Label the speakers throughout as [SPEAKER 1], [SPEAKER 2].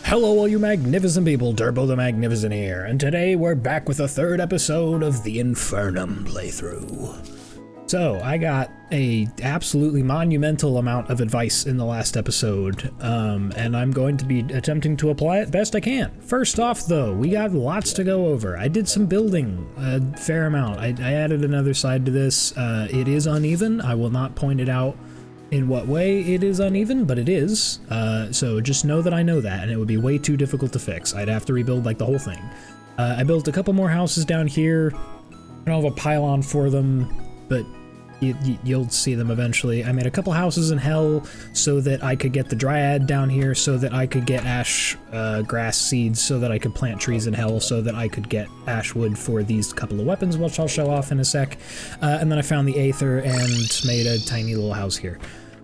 [SPEAKER 1] Hello all you magnificent people, Turbo the Magnificent here, and today we're back with a third episode of the Infernum playthrough. So, I got a absolutely monumental amount of advice in the last episode, and I'm going to be attempting to apply it best I can. First off though, we got lots to go over. I did some building, a fair amount. I added another side to this. It is uneven. I will not point it out in what way it is uneven, but it is. So just know that I know that, and it would be way too difficult to fix. I'd have to rebuild like the whole thing. I built a couple more houses down here. I don't have a pylon for them, but you'll see them eventually. I made a couple houses in hell so that I could get the dryad down here, so that I could get ash grass seeds, so that I could plant trees in hell, so that I could get ash wood for these couple of weapons, which I'll show off in a sec. And then I found the aether and made a tiny little house here.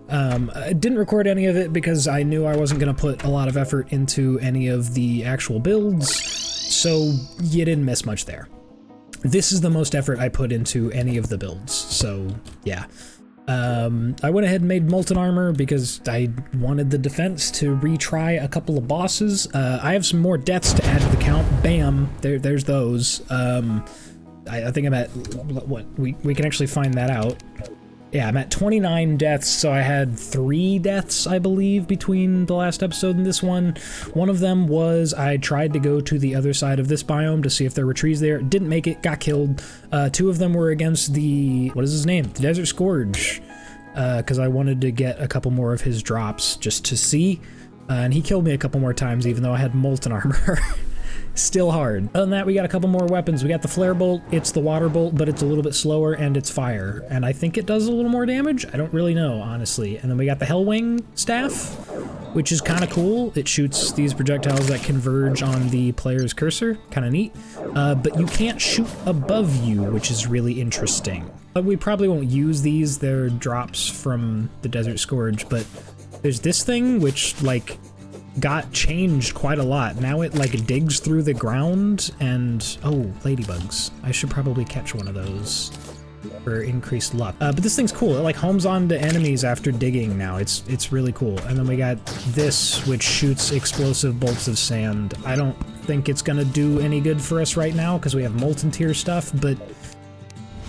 [SPEAKER 1] I didn't record any of it because I knew I wasn't going to put a lot of effort into any of the actual builds, so you didn't miss much there. This is the most effort I put into any of the builds, so yeah. I went ahead and made molten armor because I wanted the defense to retry a couple of bosses. I have some more deaths to add to the count. Bam, there's those. I think I'm at, what, we can actually find that out. Yeah, I'm at 29 deaths, so I had 3 deaths, I believe, between the last episode and this one. One of them was I tried to go to the other side of this biome to see if there were trees there. Didn't make it, got killed. 2 of them were against the, what is his name? The Desert Scourge, because I wanted to get a couple more of his drops just to see. And he killed me a couple more times, even though I had molten armor. Still hard. Other than that, we got a couple more weapons. We got the flare bolt. It's the water bolt, but it's a little bit slower, and it's fire. And I think it does a little more damage. I don't really know, honestly. And then we got the Hellwing staff, which is kind of cool. It shoots these projectiles that converge on the player's cursor. Kind of neat. But you can't shoot above you, which is really interesting. We probably won't use these. They're drops from the Desert Scourge, but there's this thing, which, like, got changed quite a lot. Now it like digs through the ground and, oh, ladybugs. I should probably catch one of those for increased luck. But this thing's cool. It like homes on to enemies after digging now. It's really cool. And then we got this, which shoots explosive bolts of sand. I don't think it's gonna do any good for us right now because we have molten tier stuff, but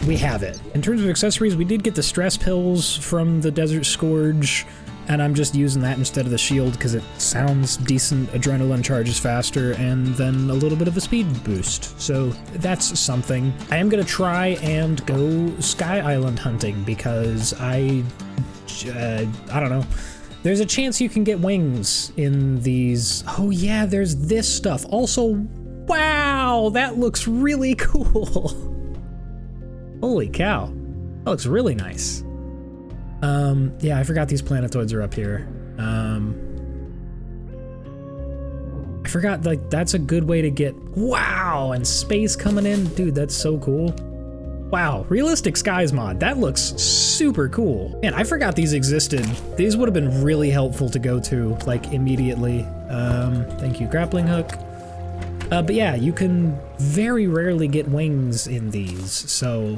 [SPEAKER 1] we have it. In terms of accessories, we did get the stress pills from the Desert Scourge, and I'm just using that instead of the shield because it sounds decent, adrenaline charges faster, and then a little bit of a speed boost. So that's something. I am gonna try and go Sky Island hunting because I don't know. There's a chance you can get wings in these. Oh yeah, there's this stuff. Also, wow, that looks really cool. Holy cow, that looks really nice. Yeah, I forgot these planetoids are up here. I forgot, like, that's a good way to get, wow, and space coming in. Dude, that's so cool. Wow, realistic skies mod. That looks super cool. Man, I forgot these existed. These would have been really helpful to go to, like, immediately. Thank you, grappling hook. But yeah, you can very rarely get wings in these, so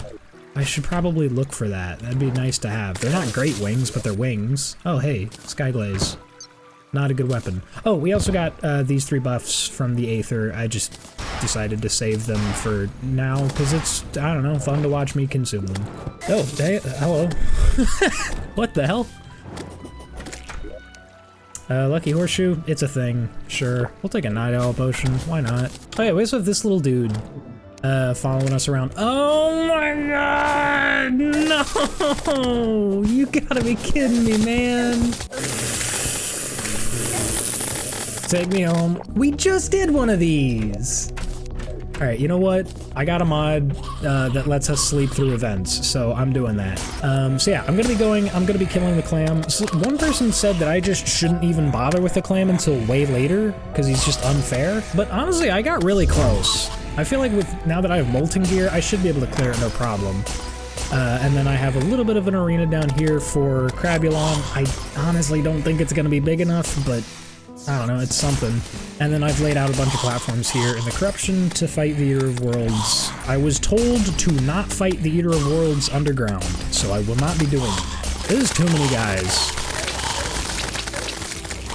[SPEAKER 1] I should probably look for that. That'd be nice to have. They're not great wings, but they're wings. Oh, hey, Skyglaze. Not a good weapon. Oh, we also got these 3 buffs from the Aether. I just decided to save them for now, because it's, I don't know, fun to watch me consume them. Oh, hey, hello. What the hell? Lucky Horseshoe, it's a thing. Sure, we'll take a Night Owl potion. Why not? Oh yeah, we also have this little dude following us around. Oh my god! No! You gotta be kidding me, man! Take me home. We just did one of these! Alright, you know what? I got a mod that lets us sleep through events, so I'm doing that. So yeah, I'm gonna be killing the clam. So one person said that I just shouldn't even bother with the clam until way later, because he's just unfair. But honestly, I got really close. I feel like now that I have molten gear, I should be able to clear it no problem. And then I have a little bit of an arena down here for Crabulon. I honestly don't think it's gonna be big enough, but I don't know, it's something. And then I've laid out a bunch of platforms here in the Corruption to fight the Eater of Worlds. I was told to not fight the Eater of Worlds underground, so I will not be doing that. There's too many guys.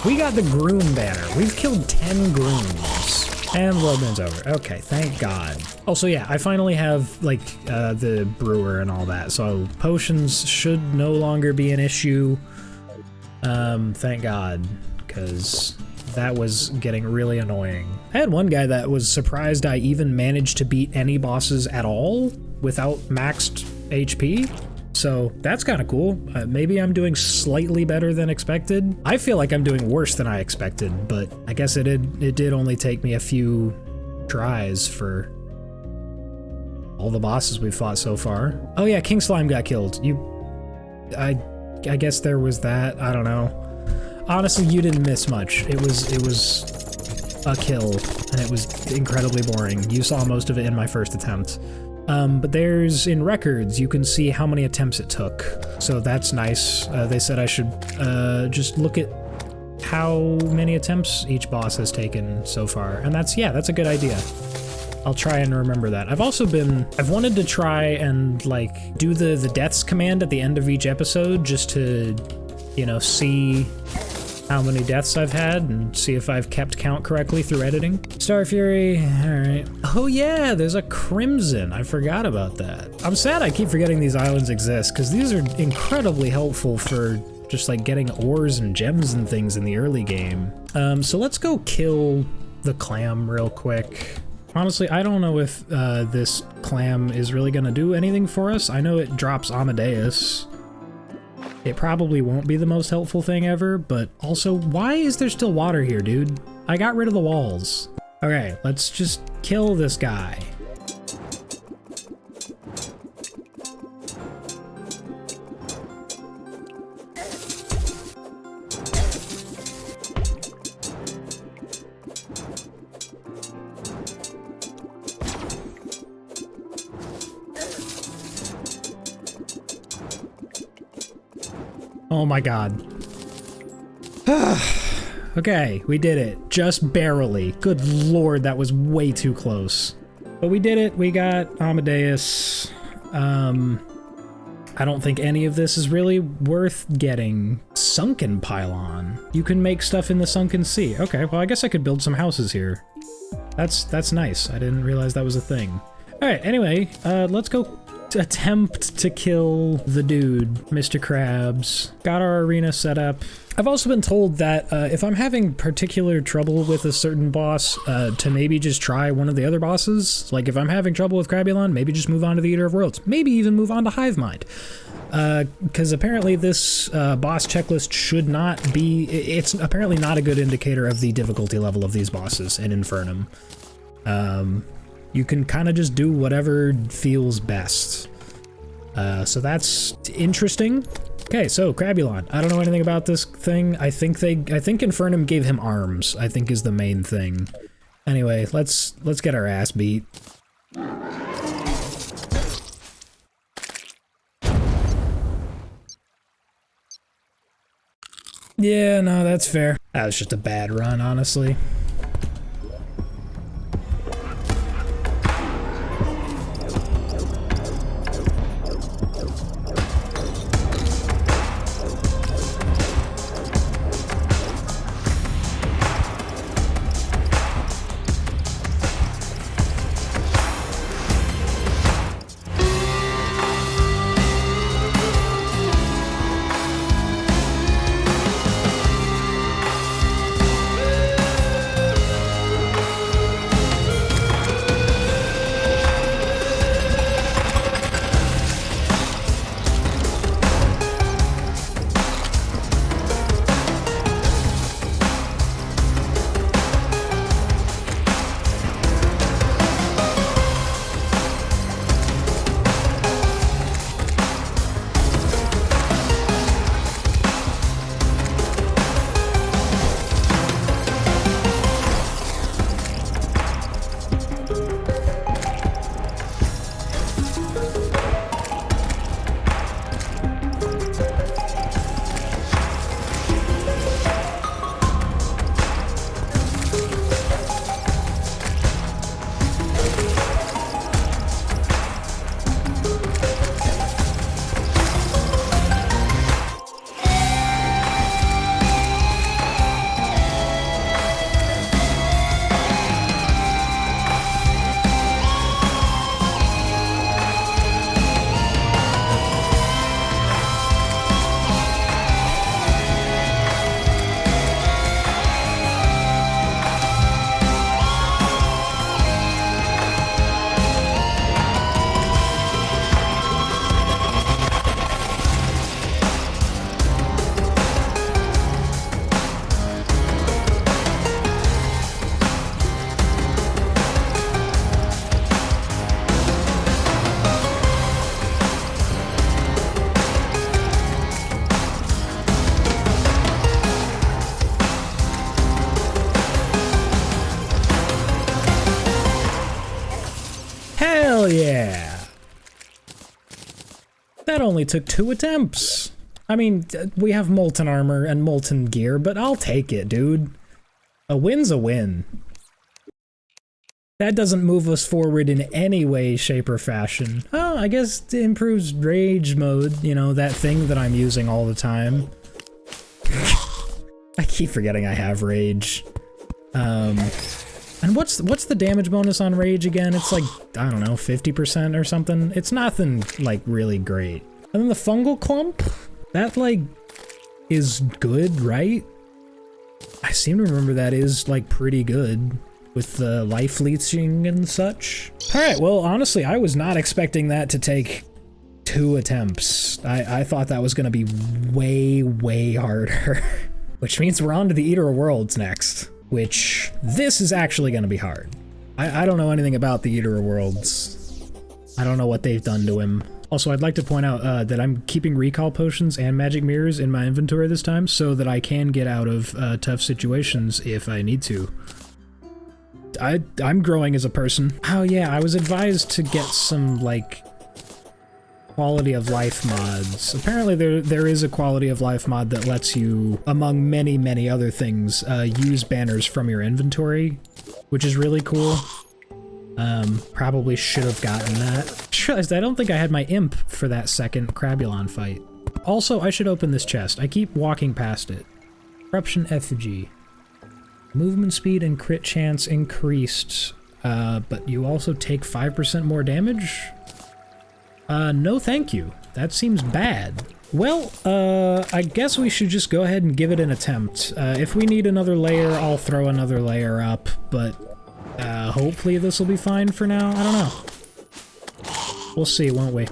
[SPEAKER 1] We got the Groom banner. We've killed 10 Grooms. And the world ends over. Okay, thank God. Also, yeah, I finally have, like, the brewer and all that, so potions should no longer be an issue. Thank God, because that was getting really annoying. I had one guy that was surprised I even managed to beat any bosses at all without maxed HP. So that's kind of cool. Maybe I'm doing slightly better than expected. I feel like I'm doing worse than I expected, but I guess it did only take me a few tries for all the bosses we've fought so far. Oh yeah, King Slime got killed. I guess there was that. I don't know. Honestly, you didn't miss much. It was a kill, and it was incredibly boring. You saw most of it in my first attempt. But there's, in records, you can see how many attempts it took. So that's nice. They said I should just look at how many attempts each boss has taken so far. And that's a good idea. I'll try and remember that. I've wanted to try and, like, do the deaths command at the end of each episode just to, you know, see how many deaths I've had and see if I've kept count correctly through editing. Star Fury, all right. Oh yeah, there's a Crimson. I forgot about that. I'm sad I keep forgetting these islands exist, because these are incredibly helpful for just like getting ores and gems and things in the early game. So let's go kill the clam real quick. Honestly, I don't know if this clam is really gonna do anything for us. I know it drops Amadeus. It probably won't be the most helpful thing ever, but also, why is there still water here, dude? I got rid of the walls. Okay, let's just kill this guy. Oh my God. Okay, we did it. Just barely. Good Lord, that was way too close. But we did it. We got Amadeus. I don't think any of this is really worth getting. Sunken Pylon. You can make stuff in the Sunken Sea. Okay, well, I guess I could build some houses here. That's nice. I didn't realize that was a thing. All right, anyway, let's go attempt to kill the dude, Mr. Krabs. Got our arena set up. I've also been told that if I'm having particular trouble with a certain boss, to maybe just try one of the other bosses. Like if I'm having trouble with Crabulon, maybe just move on to the Eater of Worlds. Maybe even move on to Hive Mind. Because apparently this boss checklist should not be... It's apparently not a good indicator of the difficulty level of these bosses in Infernum. You can kind of just do whatever feels best. So that's interesting. Okay, so Crabulon. I don't know anything about this thing. I think Infernum gave him arms, I think is the main thing. Anyway, let's get our ass beat. Yeah, no, that's fair. That was just a bad run, honestly. That only took 2 attempts. I mean, we have molten armor and molten gear, but I'll take it, dude. A win's a win. That doesn't move us forward in any way, shape, or fashion. Oh, I guess it improves rage mode, you know, that thing that I'm using all the time. I keep forgetting I have rage. And what's the damage bonus on rage again? It's like, I don't know, 50% or something? It's nothing, like, really great. And then the fungal clump? That, like, is good, right? I seem to remember that is, like, pretty good. With the life leeching and such. Alright, well, honestly, I was not expecting that to take 2 attempts. I thought that was gonna be way, way harder. Which means we're on to the Eater of Worlds next. Which, this is actually gonna be hard. I don't know anything about the Eater of Worlds. I don't know what they've done to him. Also, I'd like to point out that I'm keeping recall potions and magic mirrors in my inventory this time so that I can get out of tough situations if I need to. I'm growing as a person. Oh yeah, I was advised to get some, like, quality of life mods. Apparently there is a quality of life mod that lets you, among many, many other things, use banners from your inventory, which is really cool. Probably should have gotten that. I realized I don't think I had my imp for that second Crabulon fight. Also, I should open this chest. I keep walking past it. Corruption effigy. Movement speed and crit chance increased, but you also take 5% more damage? No thank you. That seems bad. Well, I guess we should just go ahead and give it an attempt. If we need another layer, I'll throw another layer up, but hopefully this will be fine for now. I don't know. We'll see, won't we?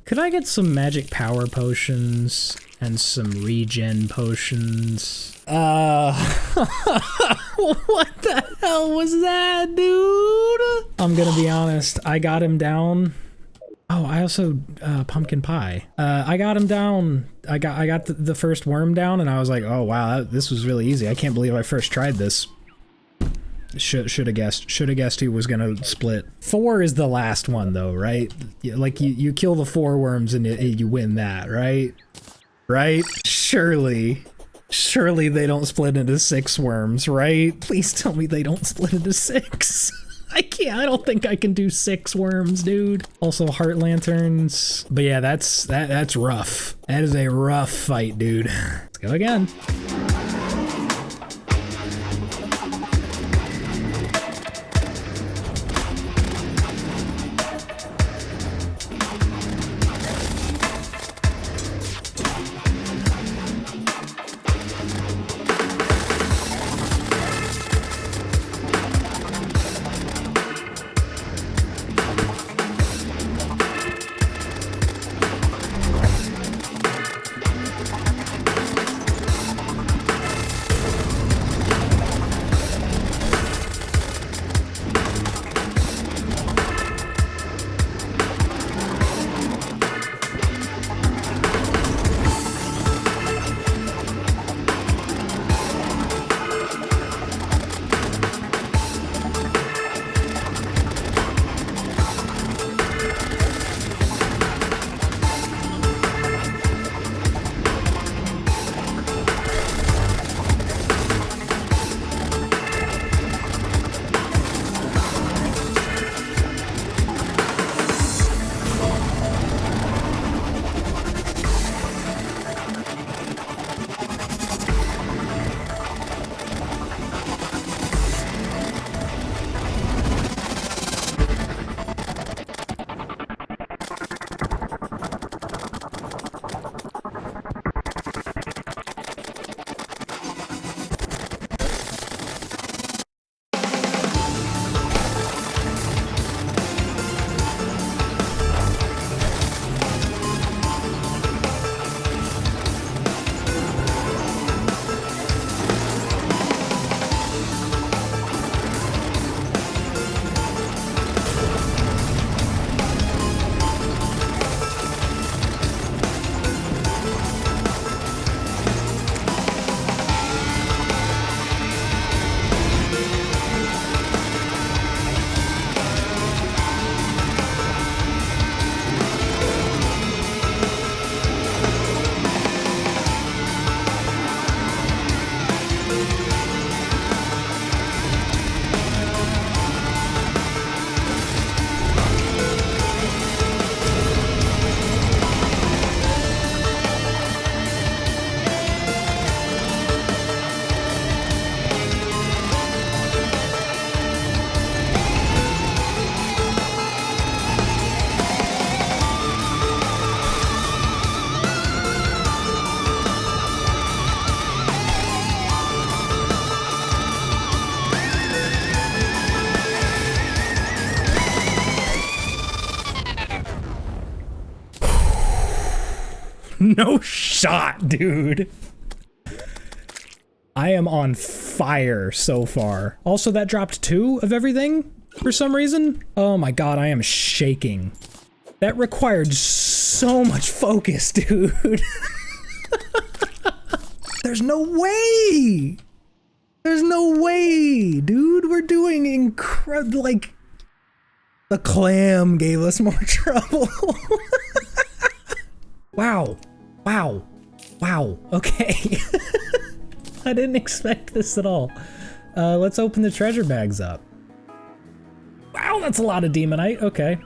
[SPEAKER 1] Could I get some magic power potions and some regen potions? What the hell was that, dude? I'm gonna be honest, I got him down. Oh, I also, pumpkin pie. I got him down. I got the first worm down, and I was like, oh wow, this was really easy. I can't believe I first tried this. Should have guessed. Should have guessed he was gonna split. 4 is the last one though, right? Like you kill the 4 worms and you win that, right? Right? Surely they don't split into 6 worms, right? Please tell me they don't split into 6. I don't think I can do 6 worms, dude. Also heart lanterns. But yeah, that's rough. That is a rough fight, dude. Let's go again. No shot, dude. I am on fire so far. Also, that dropped 2 of everything for some reason. Oh my god, I am shaking. That required so much focus, dude. There's no way. There's no way, dude. We're doing incredible. Like, the clam gave us more trouble. Wow. Wow. Wow. Okay. I didn't expect this at all. Let's open the treasure bags up. Wow, that's a lot of demonite. Okay.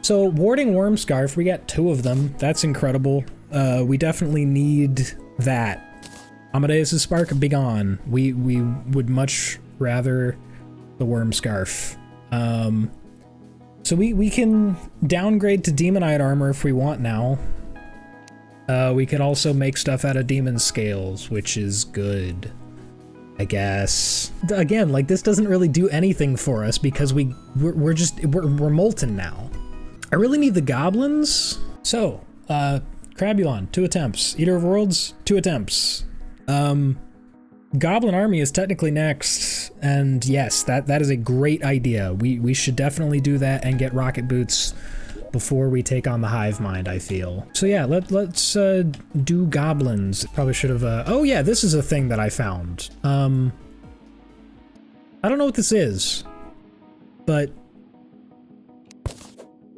[SPEAKER 1] So, warding worm scarf, we got 2 of them. That's incredible. We definitely need that. Amadeus' spark, be gone. We would much rather the worm scarf. So we can downgrade to demonite armor if we want now. We could also make stuff out of demon scales, which is good, I guess. Again, like, this doesn't really do anything for us because we're molten now. I really need the goblins. So, Crabulon, 2 attempts. Eater of Worlds, 2 attempts. Goblin Army is technically next, and yes, that is a great idea. We should definitely do that and get rocket boots before we take on the Hive Mind, I feel. So yeah, let's do goblins. Probably should have, oh yeah, this is a thing that I found. I don't know what this is, but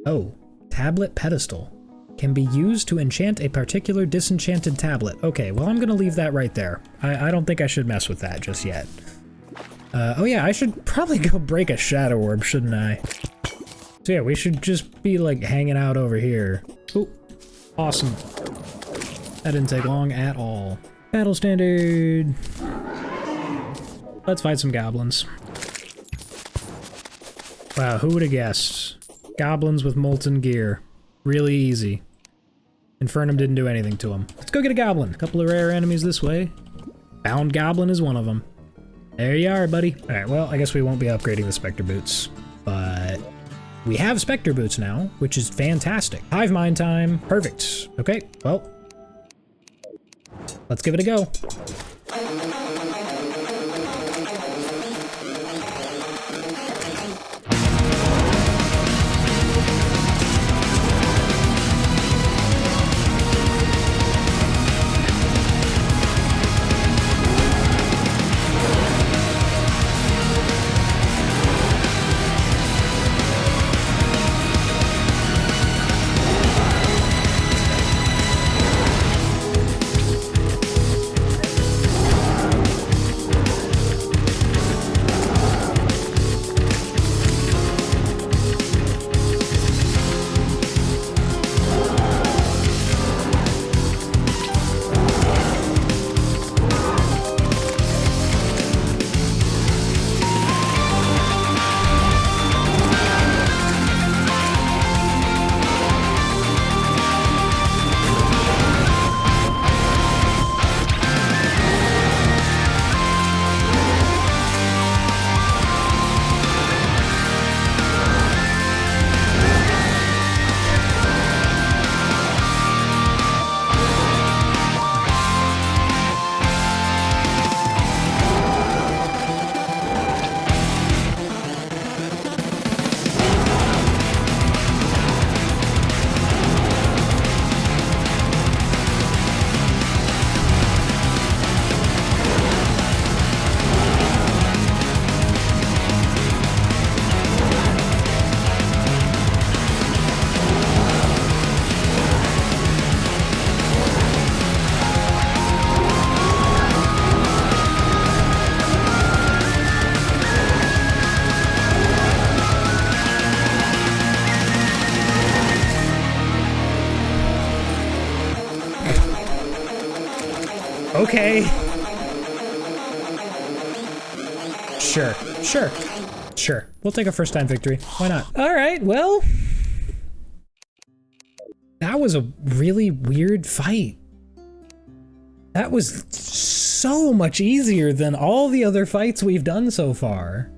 [SPEAKER 1] Oh, tablet pedestal. Can be used to enchant a particular disenchanted tablet. Okay, well, I'm gonna leave that right there. I don't think I should mess with that just yet. Oh yeah, I should probably go break a shadow orb, shouldn't I? So yeah, we should just be like hanging out over here. Oh, awesome. That didn't take long at all. Battle standard. Let's fight some goblins. Wow, who would have guessed? Goblins with molten gear. Really easy. Infernum didn't do anything to them. Let's go get a goblin. A couple of rare enemies this way. Bound goblin is one of them. There you are, buddy. All right, well, I guess we won't be upgrading the Spectre boots, but we have Spectre boots now, which is fantastic. Hive Mind time. Perfect. Okay, well, let's give it a go. Okay. Sure. We'll take a first time victory. Why not? All right, well. That was a really weird fight. That was so much easier than all the other fights we've done so far.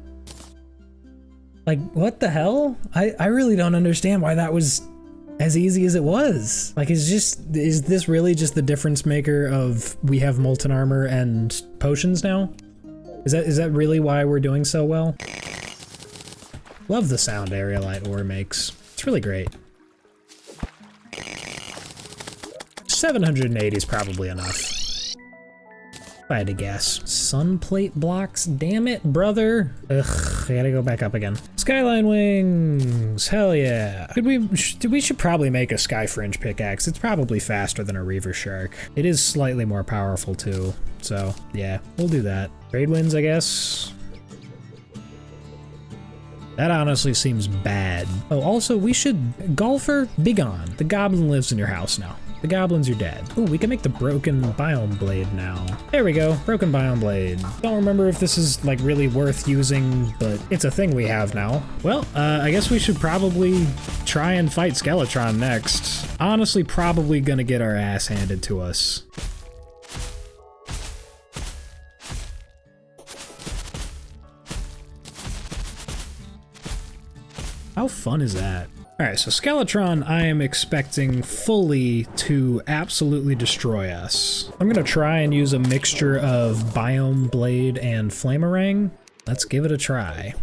[SPEAKER 1] Like, what the hell? I really don't understand why that was as easy as it was. Like, is this really just the difference maker of we have molten armor and potions now? Is that really why we're doing so well? Love the sound Aerolite ore makes. It's really great. 780 is probably enough. If I had to guess. Sunplate blocks? Damn it, brother. Ugh, I gotta go back up again. Skyline wings, hell yeah. We should probably make a Sky Fringe pickaxe. It's probably faster than a Reaver Shark. It is slightly more powerful too. So yeah, we'll do that. Trade winds, I guess. That honestly seems bad. Oh, also we should, Golfer, be gone. The goblin lives in your house now. The goblins are dead. Ooh, we can make the broken biome blade now. There we go, broken biome blade. Don't remember if this is like really worth using, but it's a thing we have now. Well, I guess we should probably try and fight Skeletron next. Honestly, probably gonna get our ass handed to us. How fun is that? Alright, so Skeletron I am expecting fully to absolutely destroy us. I'm gonna try and use a mixture of Biome Blade and Flamerang. Let's give it a try.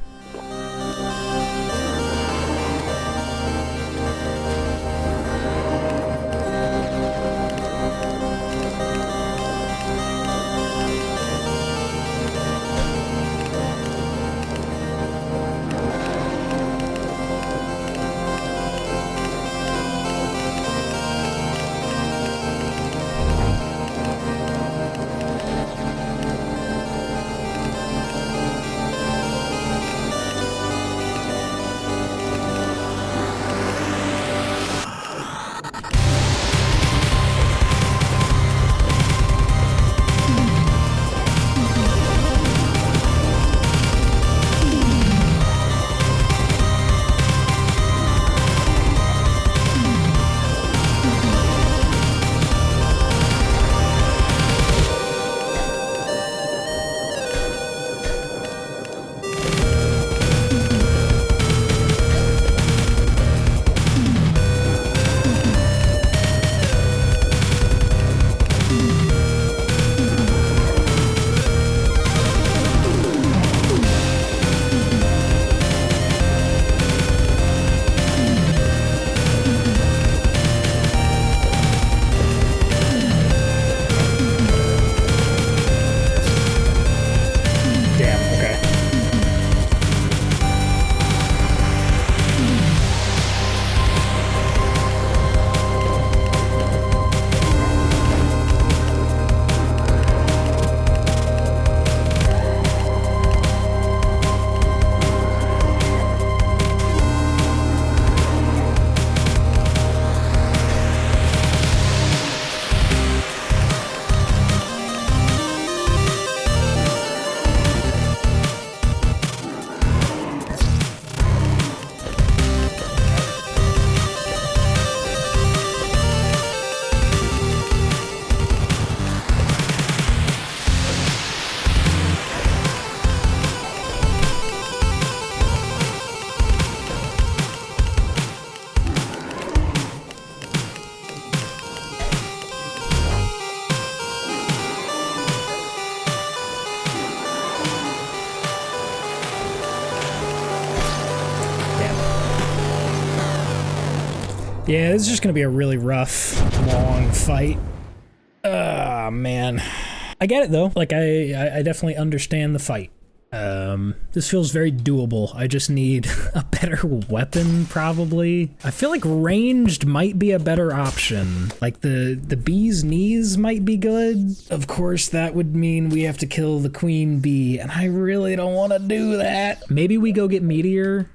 [SPEAKER 1] Yeah, this is just gonna be a really rough, long fight. Ah, man. I get it though. Like, I definitely understand the fight. This feels very doable. I just need a better weapon, probably. I feel like ranged might be a better option. Like, the bee's knees might be good. Of course, that would mean we have to kill the queen bee, and I really don't want to do that. Maybe we go get meteor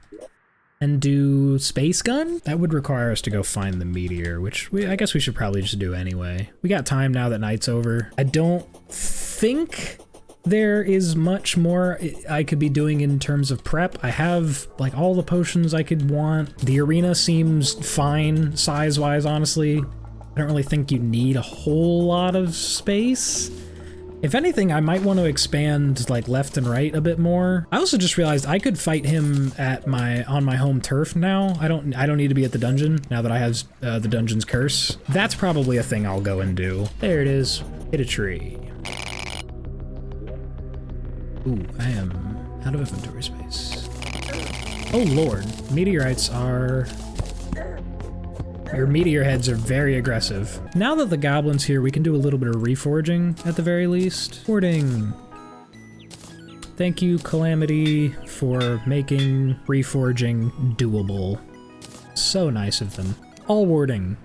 [SPEAKER 1] and do space gun? That would require us to go find the meteor, which I guess we should probably just do anyway. We got time now that night's over. I don't think there is much more I could be doing in terms of prep. I have like all the potions I could want. The arena seems fine size-wise, honestly. I don't really think you need a whole lot of space. If anything, I might want to expand like left and right a bit more. I also just realized I could fight him at on my home turf now. I don't need to be at the dungeon now that I have the dungeon's curse. That's probably a thing I'll go and do. There it is. Hit a tree. Ooh, I am out of inventory space. Oh lord, meteorites are... Your meteor heads are very aggressive. Now that the goblin's here, we can do a little bit of reforging at the very least. Hoarding. Thank you, Calamity, for making reforging doable. So nice of them. All warding.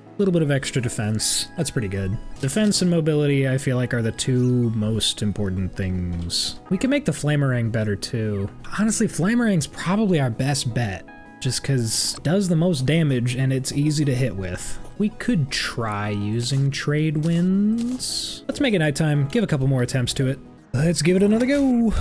[SPEAKER 1] A little bit of extra defense. That's pretty good. Defense and mobility, I feel like, are the two most important things. We can make the Flamerang better too. Honestly, Flamerang's probably our best bet, just because it does the most damage and it's easy to hit with. We could try using trade winds. Let's make it nighttime, give a couple more attempts to it. Let's give it another go.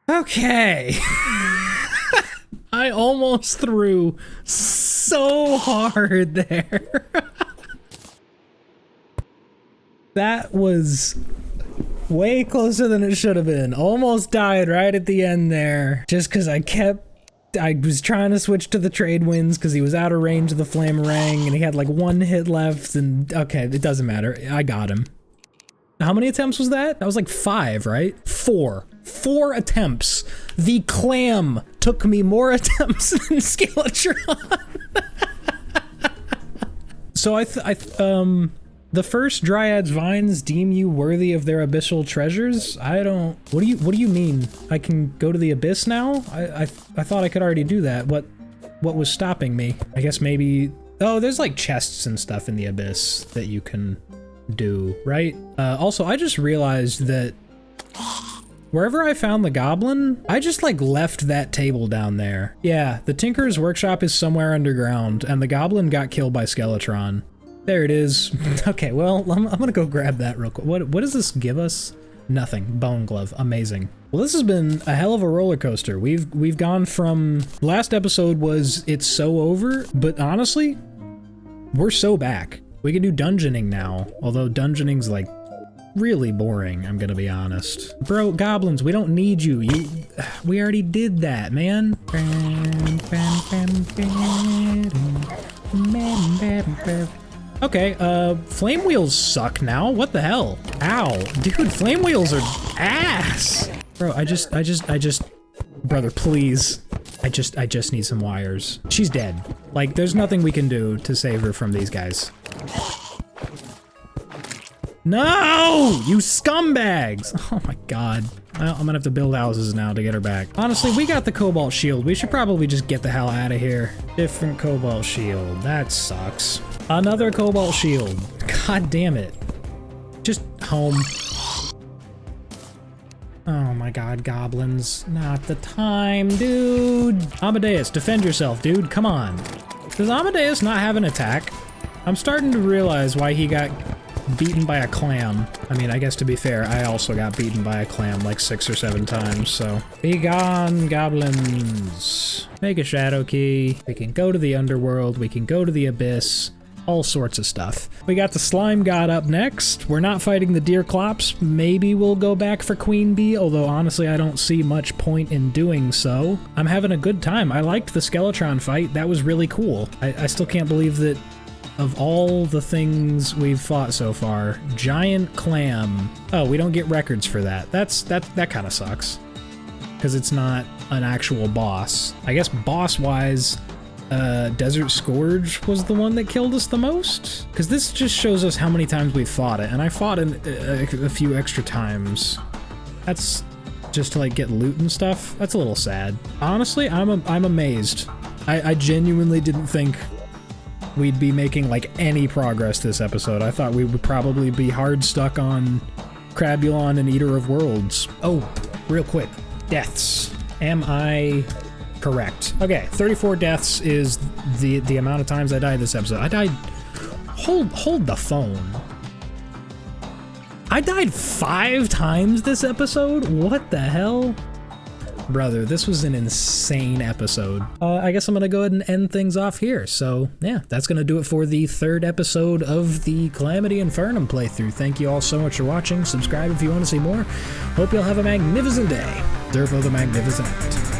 [SPEAKER 1] Okay. I almost threw so hard there. That was way closer than it should have been. Almost died right at the end there. Just because I kept I was trying to switch to the trade winds because he was out of range of the Flamerang and he had like 1 hit left and okay, it doesn't matter. I got him. How many attempts was that? That was like 5, right? 4. 4 attempts. The clam took me more attempts than Skeletron. So the first Dryad's Vines deem you worthy of their abyssal treasures? I don't... What do you mean? I can go to the abyss now? I thought I could already do that. What was stopping me? I guess maybe... Oh, there's like chests and stuff in the abyss that you can do, right? Also, I just realized that wherever I found the goblin, I just like left that table down there. Yeah, the Tinker's Workshop is somewhere underground, and the goblin got killed by Skeletron. There it is. Okay, well, I'm gonna go grab that real quick. What does this give us? Nothing. Bone glove. Amazing. Well, this has been a hell of a roller coaster. We've gone from... Last episode was it's so over, but honestly, we're so back. We can do dungeoning now, although dungeoning's like really boring, I'm gonna be honest. Bro, goblins, we don't need you. We already did that, man. Okay, flame wheels suck now. What the hell? Ow. Dude, flame wheels are ass. Bro, I just, brother, please. I just need some wires. She's dead. Like, there's nothing we can do to save her from these guys. No! You scumbags! Oh my god. Well, I'm gonna have to build houses now to get her back. Honestly, we got the Cobalt Shield. We should probably just get the hell out of here. Different Cobalt Shield. That sucks. Another Cobalt Shield. God damn it. Just home. Oh my god, goblins. Not the time, dude. Amadeus, defend yourself, dude. Come on. Does Amadeus not have an attack? I'm starting to realize why he got beaten by a clam. I mean, I guess to be fair, I also got beaten by a clam like 6 or 7 times, so. Be gone, goblins. Make a shadow key. We can go to the underworld. We can go to the abyss. All sorts of stuff. We got the slime god up next. We're not fighting the deer clops. Maybe we'll go back for Queen Bee, although honestly I don't see much point in doing so. I'm having a good time. I liked the Skeletron fight. That was really cool. I still can't believe that of all the things we've fought so far, giant clam. Oh, we don't get records for that. That kind of sucks. Because it's not an actual boss. I guess boss-wise, Desert Scourge was the one that killed us the most? Because this just shows us how many times we've fought it, and I fought it a few extra times. That's just to like get loot and stuff. That's a little sad. Honestly, I'm amazed. I genuinely didn't think we'd be making like any progress this episode. I thought we would probably be hard stuck on Crabulon and Eater of Worlds. Oh, real quick, deaths. Am I correct? Okay, 34 deaths is the amount of times I died this episode. I died... Hold the phone. I died 5 times this episode? What the hell? Brother, this was an insane episode. I guess I'm gonna go ahead and end things off here. So, yeah, that's gonna do it for the 3rd episode of the Calamity Infernum playthrough. Thank you all so much for watching. Subscribe if you want to see more. Hope you'll have a magnificent day. Durfo the Magnificent.